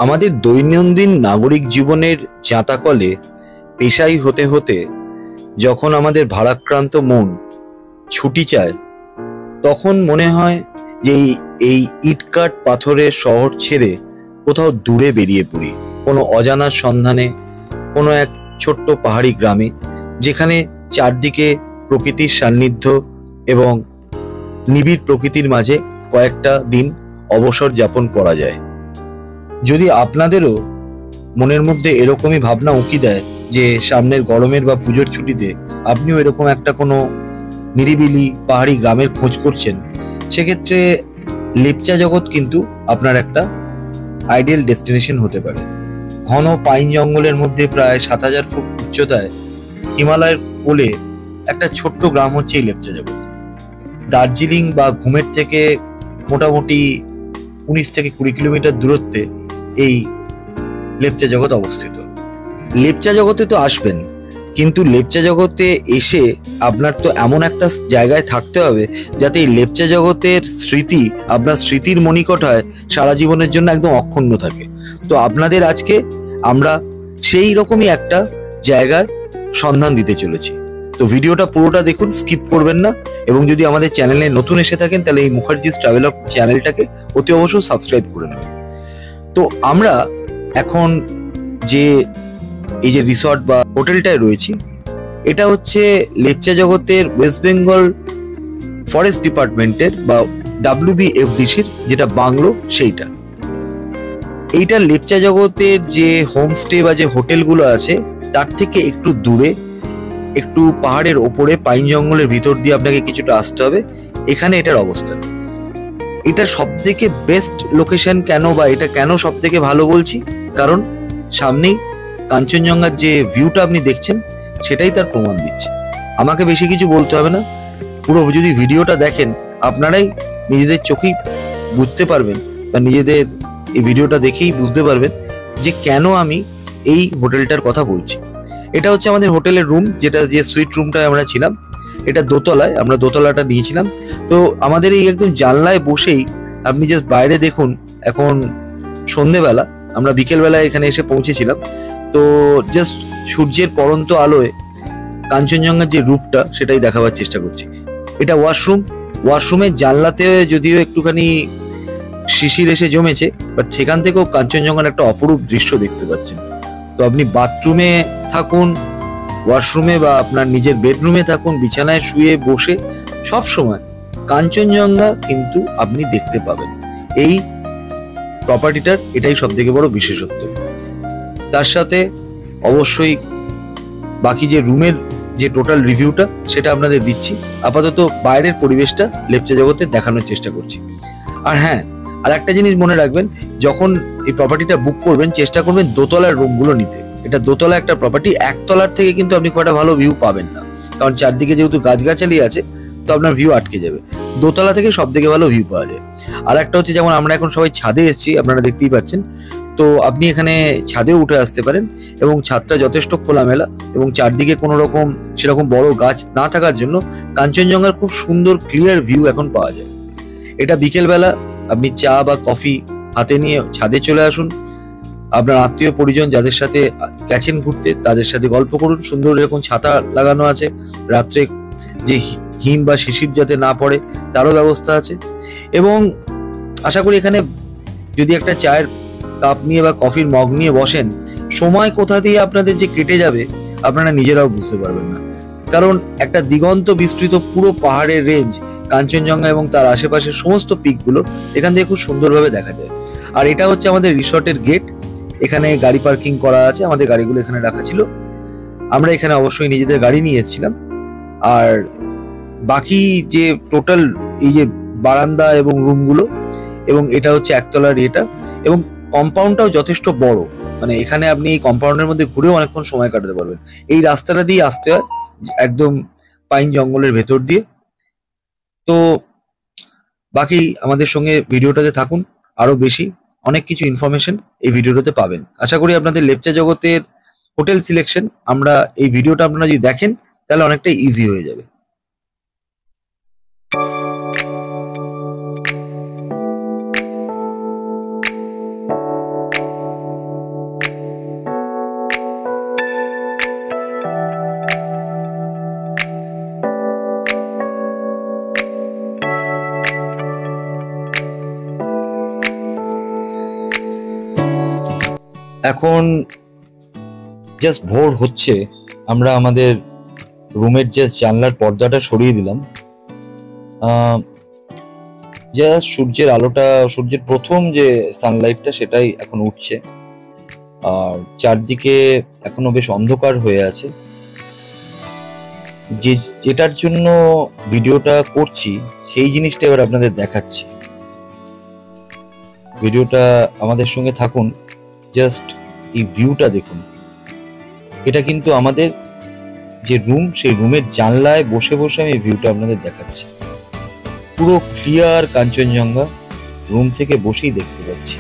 আমাদের দৈনন্দিন নাগরিক জীবনের জাঁতাকলে পেশাই হতে হতে যখন আমাদের ভারাক্রান্ত মন ছুটি চায়, তখন মনে হয় যে এই ইটকাট পাথরের শহর ছেড়ে কোথাও দূরে বেরিয়ে পড়ি, কোনো অজানার সন্ধানে, কোনো এক ছোট্ট পাহাড়ি গ্রামে, যেখানে চারদিকে প্রকৃতির সান্নিধ্য এবং নিবিড় প্রকৃতির মাঝে কয়েকটা দিন অবসর যাপন করা যায়। যদি আপনাদেরও মনের মধ্যে এরকমই ভাবনা উঁকি দেয় যে সামনের গরমের বা পুজোর ছুটিতে আপনিও এরকম একটা কোনো নিরিবিলি পাহাড়ি গ্রামের খোঁজ করছেন, সেক্ষেত্রে লেপচা জগৎ কিন্তু আপনার একটা আইডিয়াল ডেস্টিনেশন হতে পারে। ঘন পাইন জঙ্গলের মধ্যে প্রায় ৭,০০০ ফুট উচ্চতায় হিমালয়ের কোলে একটা ছোট্ট গ্রাম হচ্ছে এই লেপচা জগৎ। দার্জিলিং বা ঘুমের থেকে মোটামুটি ১৯ থেকে ২০ কিলোমিটার দূরত্বে এই লেপচা জগৎ অবস্থিত। লেপচা জগতে তো আসবেন, কিন্তু লেপচা জগতে এসে আপনার তো এমন একটা জায়গায় থাকতে হবে যাতে এই লেপচা জগতের স্মৃতি আপনার স্মৃতির মণিকোঠায় সারা জীবনের জন্য একদম অক্ষুণ্ণ থাকে। তো আপনাদের আজকে আমরা সেই রকমই একটা জায়গার সন্ধান দিতে চলেছি। তো ভিডিওটা পুরোটা দেখুন, স্কিপ করবেন না। এবং যদি আমাদের চ্যানেলে নতুন এসে থাকেন তাহলে এই মুখার্জিস ট্রাভেলগ চ্যানেলটাকে অতি অবশ্যই সাবস্ক্রাইব করে নেবেন। তো আমরা এখন এই যে রিসর্ট বা হোটেলটায় রয়েছি, এটা হচ্ছে লেপচা জগতের ওয়েস্ট বেঙ্গল ফরেস্ট ডিপার্টমেন্টের বা WBFDC-র যেটা বাংলো, সেইটা। এইটা লেপচা জগতের যে হোমস্টে বা যে হোটেলগুলো আছে তার থেকে একটু দূরে, একটু পাহাড়ের ওপরে পাইন জঙ্গলের ভিতর দিয়ে আপনাকে কিছুটা আসতে হবে। এখানে এটার অবস্থান। এটা সব থেকে বেস্ট লোকেশন কেন, বা এটা কেন সব থেকে ভালো বলছি, কারণ সামনেই কাঞ্চনজঙ্ঘার যে ভিউটা আপনি দেখছেন সেটাই তার প্রমাণ দিচ্ছে। আমাকে বেশি কিছু বলতে হবে না, পুরো যদি ভিডিওটা দেখেন আপনারাই নিজেদের চোখেই বুঝতে পারবেন, বা নিজেদের এই ভিডিওটা দেখেই বুঝতে পারবেন যে কেন আমি এই হোটেলটার কথা বলছি। এটা হচ্ছে আমাদের হোটেলের রুম, যেটা যে সুইট রুমটায় আমরা ছিলাম, এটা দোতলায়, আমরা দোতলাটা নিয়েছিলাম। তো আমাদের এই একদম জানলায় বসেই আপনি জাস্ট বাইরে দেখুন, এখন সন্ধেবেলা, আমরা বিকেলবেলায় এখানে এসে পৌঁছেছিলাম। তো জাস্ট সূর্যের পড়ন্ত আলোয় কাঞ্চনজঙ্ঘার যে রূপটা সেটাই দেখাবার চেষ্টা করছি। এটা ওয়াশরুমের জানলাতে যদিও একটুখানি শিশির এসে জমেছে, বাট সেখান থেকেও কাঞ্চনজঙ্ঘার একটা অপরূপ দৃশ্য দেখতে পাচ্ছেন। তো আপনি বাথরুমে থাকুন, ওয়াশরুমে বা আপনার নিজের বেডরুমে থাকুন, বিছানায় শুয়ে বসে সব সময় কাঞ্চনজঙ্ঘা কিন্তু আপনি দেখতে পাবেন। এই প্রপার্টিটার এটাই সব থেকে বড় বিশেষত্ব। তার সাথে অবশ্যই বাকি যে রুমের যে টোটাল রিভিউটা সেটা আপনাদের দিচ্ছি। আপাতত বাইরের পরিবেশটা লেপচা জগতে দেখানোর চেষ্টা করছি। আর হ্যাঁ, আর একটা জিনিস মনে রাখবেন, যখন এই প্রপার্টিটা বুক করবেন চেষ্টা করবেন দোতলার রুমগুলো নিতে। এটা দোতলা একটা প্রপার্টি, একতলার থেকে কিন্তু আপনি খুব একটা ভালো ভিউ পাবেন না, কারণ চারদিকে যেহেতু গাছগাছালি আছে তো আপনার ভিউ আটকে যাবে। দোতলা থেকে সব থেকে ভালো ভিউ পাওয়া যায়। আর একটা হচ্ছে, যেমন আমরা এখন সবাই ছাদে এসেছি, আপনারা দেখতেই পাচ্ছেন, তো আপনি এখানে ছাদেও উঠে আসতে পারেন এবং ছাদটা যথেষ্ট খোলামেলা এবং চারদিকে কোনো রকম সেরকম বড় গাছ না থাকার জন্য কাঞ্চনজঙ্ঘার খুব সুন্দর ক্লিয়ার ভিউ এখন পাওয়া যায়। এটা বিকেলবেলা আপনি চা বা কফি হাতে নিয়ে ছাদে চলে আসুন, আপনার আত্মীয় পরিজন যাদের সাথে গেছেন ঘুরতে তাদের সাথে গল্প করুন। সুন্দর এরকম ছাতা লাগানো আছে, রাত্রে যে হিম বা শিশির যাতে না পড়ে তারও ব্যবস্থা আছে। এবং আশা করি এখানে যদি একটা চায়ের কাপ নিয়ে বা কফির মগ নিয়ে বসেন, সময় কোথা দিয়ে আপনাদের যে কেটে যাবে আপনারা নিজেরাও বুঝতে পারবেন না, কারণ একটা দিগন্ত বিস্তৃত পুরো পাহাড়ের রেঞ্জ, কাঞ্চনজঙ্ঘা এবং তার আশেপাশের সমস্ত পিকগুলো এখান থেকে খুব সুন্দরভাবে দেখা যায়। আর এটা হচ্ছে আমাদের রিসর্টের গেট। এখানে গাড়ি পার্কিং করা আছে, আমাদের গাড়িগুলো এখানে রাখা ছিল। আমরা এখানে অবশ্যই নিজেদের গাড়ি নিয়ে এসেছিলাম। আর বাকি যে টোটাল এই যে বারান্দা এবং রুমগুলো, এবং এটা হচ্ছে একতলার এটা, এবং কম্পাউন্ডটাও যথেষ্ট বড়, মানে এখানে আপনি এই কম্পাউন্ডের মধ্যে ঘুরেও অনেকক্ষণ সময় কাটাতে পারবেন। এই রাস্তাটা দিয়ে আসতে হয় একদম পাইন জঙ্গলের ভেতর দিয়ে। তো বাকি আমাদের সঙ্গে ভিডিওটাতে থাকুন, আরো বেশি অনেক কিছু ইনফরমেশন এই ভিডিওটাতে পাবেন। আশা করি আপনাদের লেপচা জগতের হোটেল সিলেকশন আমরা এই ভিডিওটা আপনারা যদি দেখেন তাহলে অনেকটা ইজি হয়ে যাবে। এখন জাস্ট ভোর হচ্ছে, আমরা আমাদের রুমের যে জানলার পর্দাটা সরিয়ে দিলাম। জাস্ট সূর্যের আলোটা, সূর্যের প্রথম যে সানলাইটটা সেটাই এখন উঠছে, আর চারদিকে এখনো বেশ অন্ধকার হয়ে আছে। যেটার জন্য ভিডিওটা করছি সেই জিনিসটা এবার আপনাদের দেখাচ্ছি। ভিডিওটা আমাদের সঙ্গে থাকুন, জাস্ট এই ভিউটা দেখুন। এটা কিন্তু আমাদের যে রুম, সেই রুমের জানলায় বসে বসে আমি ভিউটা আপনাদের দেখাচ্ছি। পুরো ক্লিয়ার কাঞ্চনজঙ্ঘা রুম থেকে বসেই দেখতে পাচ্ছি।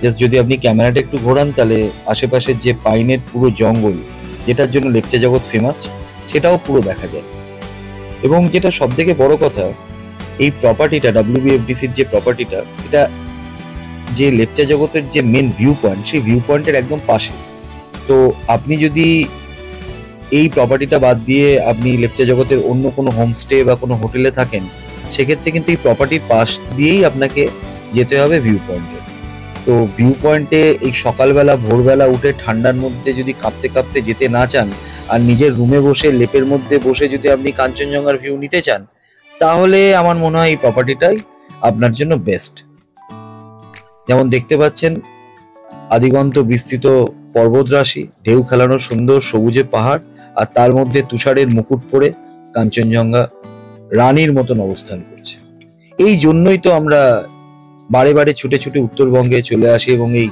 জাস্ট যদি আপনি ক্যামেরাটা একটু ঘোরান, তাহলে আশেপাশের যে পাইনের পুরো জঙ্গল, যেটার জন্য লেপচা জগৎ ফেমাস, সেটাও পুরো দেখা যায়। এবং যেটা সব থেকে বড় কথা, এই প্রপার্টিটা, WBFDCর যে প্রপার্টিটা, এটা যে লেপচা জগতের যে মেন ভিউ পয়েন্ট, সেই ভিউ পয়েন্টের একদম পাশে। তো আপনি যদি এই প্রপার্টিটা বাদ দিয়ে আপনি লেপচা জগতের অন্য কোনো হোমস্টে বা কোনো হোটেলে থাকেন, সেক্ষেত্রে কিন্তু এই প্রপার্টির পাশ দিয়েই আপনাকে যেতে হবে ভিউ পয়েন্টে। তো ভিউ পয়েন্টে এই সকালবেলা ভোরবেলা উঠে ঠান্ডার মধ্যে যদি কাঁপতে কাঁপতে যেতে না চান, আর নিজের রুমে বসে লেপের মধ্যে বসে যদি আপনি কাঞ্চনজঙ্ঘার ভিউ নিতে চান, তাহলে আমার মনে হয় এই প্রপার্টিটাই আপনার জন্য বেস্ট। যেমন দেখতে পাচ্ছেন, আদিগন্ত বিস্তৃত পর্বতরাশি, ঢেউ খেলানো সুন্দর সবুজে পাহাড়, আর তার মধ্যে তুষারের মুকুট পরে কাঞ্চনজঙ্ঘা রানীর মতন অবস্থান করছে। এই জন্যই তো আমরা বারে বারে ছুটে ছুটে উত্তরবঙ্গে চলে আসি, এবং এই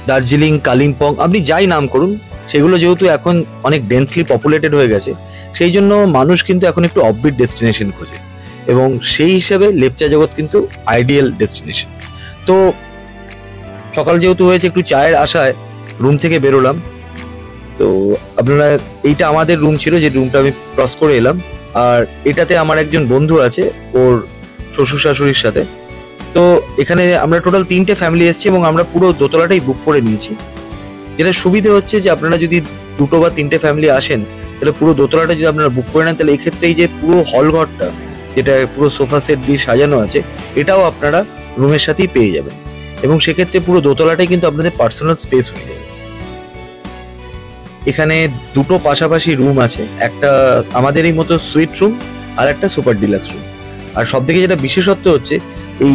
দার্জিলিং, কালিম্পং, আপনি যাই নাম করুন, সেগুলো যেহেতু এখন অনেক ডেন্সলি পপুলেটেড হয়ে গেছে, সেই জন্য মানুষ কিন্তু এখন একটু অফবিট ডেস্টিনেশন খোঁজে, এবং সেই হিসাবে লেপচা জগৎ কিন্তু আইডিয়াল ডেস্টিনেশন। তো সকাল যেহেতু হয়েছে, একটু চায়ের আশায় রুম থেকে বেরোলাম। তো আপনারা, এইটা আমাদের রুম ছিল, যে রুমটা আমি ক্রস করে এলাম, আর এটাতে আমার একজন বন্ধু আছে, ওর শ্বশুর শাশুড়ির সাথে। তো এখানে আমরা টোটাল 3টে ফ্যামিলি এসেছি, এবং আমরা পুরো দোতলাটাই বুক করে নিয়েছি। যেটা সুবিধা হচ্ছে যে আপনারা যদি 2টো বা 3টে ফ্যামিলি আসেন, তাহলে পুরো দোতলাটা যদি আপনারা বুক করে নেন, তাহলে এক্ষেত্রে এই যে পুরো হল ঘরটা, যেটা পুরো সোফা সেট দিয়ে সাজানো আছে, এটাও আপনারা রুমের সাথেই পেয়ে যাবেন, এবং সেক্ষেত্রে পুরো দোতলাটাই কিন্তু আপনাদের পার্সোনাল স্পেস হয়ে যাবে। এখানে 2টো পাশাপাশি রুম আছে, একটা আমাদের এই মতো সুইট রুম, আর একটা সুপার ডিলাক্স রুম। আর সব থেকে যেটা বিশেষত্ব হচ্ছে, এই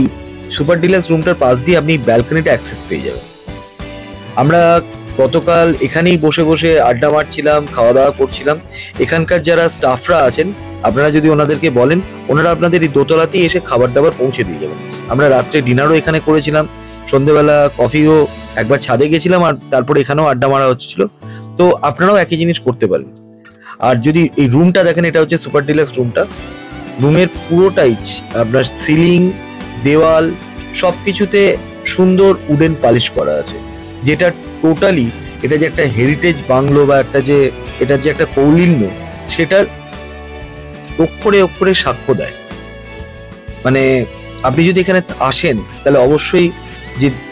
সুপার ডিলাক্স রুমটার পাশ দিয়ে আপনি ব্যালকনিটা অ্যাক্সেস পেয়ে যাবেন। আমরা গতকাল এখানেই বসে বসে আড্ডা মারছিলাম, খাওয়া দাওয়া করছিলাম। এখানকার যারা স্টাফরা আছেন, আপনারা যদি ওনাদেরকে বলেন, ওনারা আপনাদের এই দোতলাতেই এসে খাবার দাবার পৌঁছে দিয়ে যাবেন। আমরা রাত্রে ডিনারও এখানে করেছিলাম, সন্ধ্যেবেলা কফিও, একবার ছাদে গেছিলাম, আর তারপর এখানেও আড্ডা মারা হচ্ছিল। তো আপনারাও একই জিনিস করতে পারেন। আর যদি এই রুমটা দেখেন, এটা হচ্ছে সুপার ডিলাক্স রুমটা। রুমের পুরোটাই আপনার সিলিং, দেওয়াল, সবকিছুতে সুন্দর উডেন পালিশ করা আছে, যেটা টোটালি এটা যে একটা হেরিটেজ বাংলো, বা একটা যে এটার যে একটা কৌলিন্য, সেটার অক্ষরে অক্ষরে সাক্ষ্য দেয়। মানে আপনি যদি এখানে আসেন, তাহলে অবশ্যই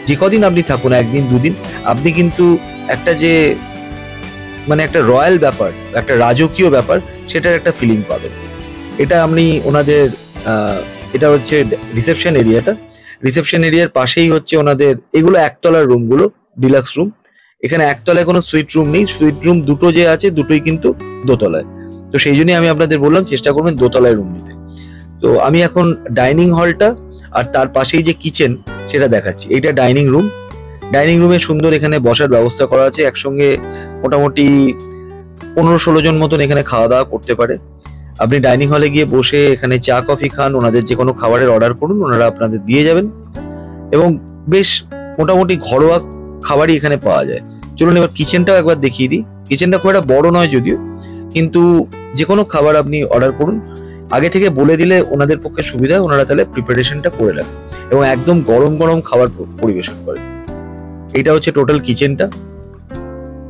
যে কদিন আপনি থাকুন, 1 দিন 2 দিন, আপনি কিন্তু একটা যে মানে একটা রয়্যাল ব্যাপার, একটা রাজকীয় ব্যাপার, সেটার একটা ফিলিং পাবেন। এটা আপনি ওনাদের এটা হচ্ছে রিসেপশন এরিয়াটা। রিসেপশন এরিয়ার পাশেই হচ্ছে ওনাদের এগুলো একতলার রুমগুলো, ডিলাক্স রুম। এখানে একতলায় কোনো সুইট রুম নেই, সুইট রুম 2টো যে আছে, দুটোই কিন্তু দোতলায়। তো সেই জন্যই আমি আপনাদের বললাম চেষ্টা করবেন দোতলায় রুম নিতে। তো আমি এখন ডাইনিং হলটা আর তার পাশেই যে কিচেন, সেটা দেখাচ্ছি। এইটা ডাইনিং রুম। ডাইনিং রুমে সুন্দর এখানে বসার ব্যবস্থা করা আছে। একসঙ্গে মোটামুটি 15-16 জন মতন এখানে খাওয়া দাওয়া করতে পারে। আপনি ডাইনিং হলে গিয়ে বসে এখানে চা কফি খান, ওনাদের যে কোনো খাবারের অর্ডার করুন, ওনারা আপনাদের দিয়ে যাবেন, এবং বেশ মোটামুটি ঘরোয়া খাবারই এখানে পাওয়া যায়। চলুন এবার কিচেনটাও একবার দেখিয়ে দিই। কিচেনটা খুব একটা বড় নয় যদিও, কিন্তু যে কোনো খাবার আপনি অর্ডার করুন, আগে থেকে বলে দিলে ওনাদের পক্ষে সুবিধা, ওনারা তাহলে প্রিপারেশনটা করে রাখেন এবং একদম গরম গরম খাবার পরিবেশন করেন। এটা হচ্ছে টোটাল কিচেনটা।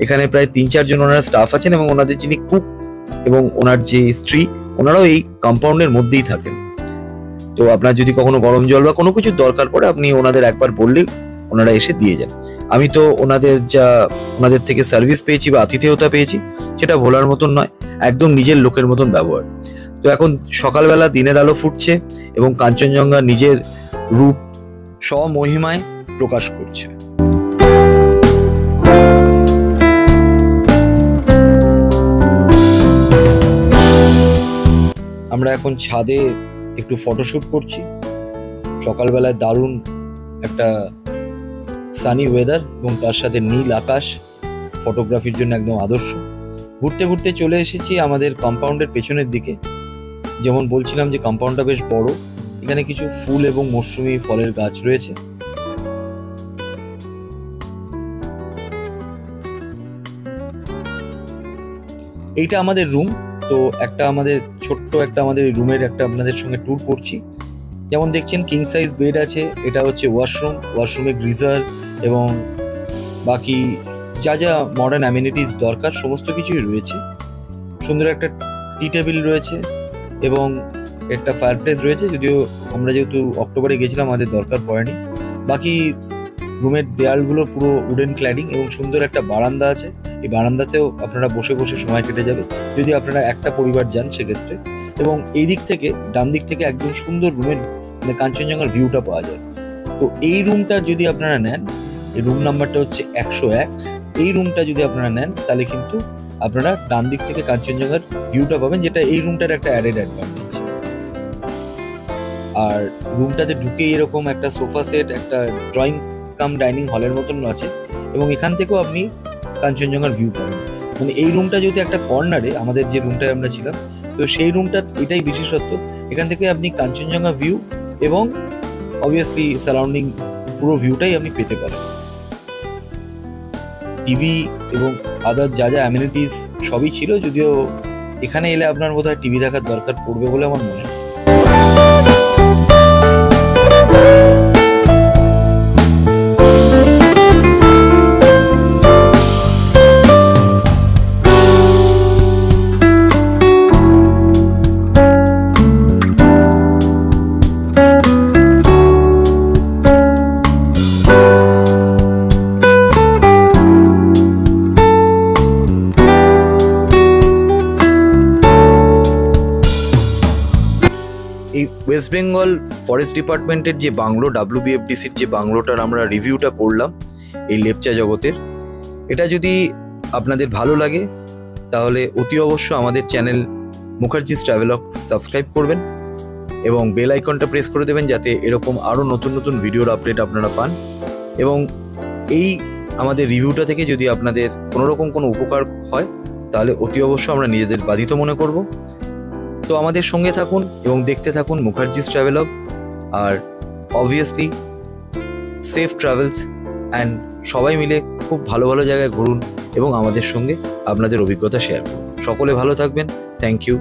এখানে প্রায় 3-4 জন ওনারা স্টাফ আছেন, এবং ওনাদের যিনি কুক এবং ওনার যে স্ত্রী, ওনারাও এই কম্পাউন্ডের মধ্যেই থাকেন। তো আপনার যদি কখনো গরম জল বা কোনো কিছুর দরকার পড়ে, আপনি ওনাদের একবার বললে ওনারা এসে দিয়ে যান। আমি তো ওনাদের থেকে সার্ভিস পেয়েছি বা আতিথেয়তা পেয়েছি, সেটা ভোলার মতন নয়, একদম নিজের লোকের মতন ব্যবহার। তো এখন সকালবেলা দিনের আলো ফুটছে, এবং কাঞ্চনজঙ্ঘা নিজের রূপ স্বমহিমায় প্রকাশ করছে। আমরা এখন ছাদে একটু ফটোশ্যুট করছি। সকালবেলায় দারুণ একটা সানি ওয়েদার এবং তার সাথে নীল আকাশ ফটোগ্রাফির জন্য একদম আদর্শ। ঘুরতে ঘুরতে চলে এসেছি আমাদের কম্পাউন্ডের পেছনের দিকে। যেমন বলছিলাম যে কম্পাউন্ডটা বেশ বড়, এখানে কিছু ফুল এবং মৌসুমী ফলের গাছ রয়েছে। এইটা আমাদের রুম। তো আমাদের ছোট্ট আমাদের রুমের আপনাদের সঙ্গে ট্যুর করছি। যেমন দেখছেন কিং সাইজ বেড আছে, এটা হচ্ছে ওয়াশরুমে গ্রিজার এবং বাকি যা যা মডার্ন অ্যামিনিটিস দরকার সমস্ত কিছুই রয়েছে। সুন্দর একটা টি টেবিল রয়েছে এবং একটা ফায়ারপ্লেস রয়েছে, যদিও আমরা যেহেতু অক্টোবরে গেছিলাম আমাদের দরকার পড়েনি। বাকি রুমের দেয়ালগুলো পুরো উডেন ক্ল্যাডিং এবং সুন্দর একটা বারান্দা আছে। এই বারান্দাতেও আপনারা বসে বসে সময় কেটে যাবে যদি আপনারা একটা পরিবার যান সেক্ষেত্রে। এবং এই দিক থেকে ডান দিক থেকে একদম সুন্দর রুমের মানে কাঞ্চনজঙ্ঘার ভিউটা পাওয়া যায়। তো এই রুমটা যদি আপনারা নেন, এই রুম নাম্বারটা হচ্ছে 101। এই রুমটা যদি আপনারা নেন তাহলে কিন্তু আপনারা ডান দিক থেকে কাঞ্চনজঙ্ঘার ভিউটা পাবেন, যেটা এই রুমটার একটা অ্যাডেড অ্যাডভান্টেজ। আর রুমটাতে ঢুকেই এরকম একটা সোফা সেট, একটা ড্রয়িং কাম ডাইনিং হলের মতন আছে এবং এখান থেকেও আপনি কাঞ্চনজঙ্ঘার ভিউ পাবেন। মানে এই রুমটা যেহেতু একটা কর্নারে, আমাদের যে রুমটায় আমরা ছিলাম, তো সেই রুমটার এটাই বিশেষত্ব। এখান থেকে আপনি কাঞ্চনজঙ্ঘা ভিউ এবং অবভিয়াসলি সারাউন্ডিং পুরো ভিউটাই আপনি পেতে পারেন। টিভি এবং আদার যা যা অ্যামিনিটিস সবই ছিল, যদিও এখানে এলে আপনার বোধহয় টিভি দেখার দরকার পড়বে বলে আমার মনে হয়। এই ওয়েস্ট বেঙ্গল ফরেস্ট ডিপার্টমেন্টের যে বাংলো, WBFDCর যে বাংলোটার আমরা রিভিউটা করলাম এই লেপচা জগতের, এটা যদি আপনাদের ভালো লাগে তাহলে অতি অবশ্য আমাদের চ্যানেল মুখার্জিস ট্রাভেলগ সাবস্ক্রাইব করবেন এবং বেল আইকনটা প্রেস করে দেবেন যাতে এরকম আরও নতুন নতুন ভিডিওর আপডেট আপনারা পান। এবং এই আমাদের রিভিউটা থেকে যদি আপনাদের কোনোরকম কোনো উপকার হয় তাহলে অতি অবশ্য আমরা নিজেদের বাধিত মনে করব। তো আমাদের সঙ্গে থাকুন এবং দেখতে থাকুন মুখার্জিস ট্রাভেলগ। আর অবভিয়াসলি সেফ ট্রাভেলস অ্যান্ড সবাই মিলে খুব ভালো ভালো জায়গায় ঘুরুন এবং আমাদের সঙ্গে আপনাদের অভিজ্ঞতা শেয়ার করুন। সকলে ভালো থাকবেন। Thank you.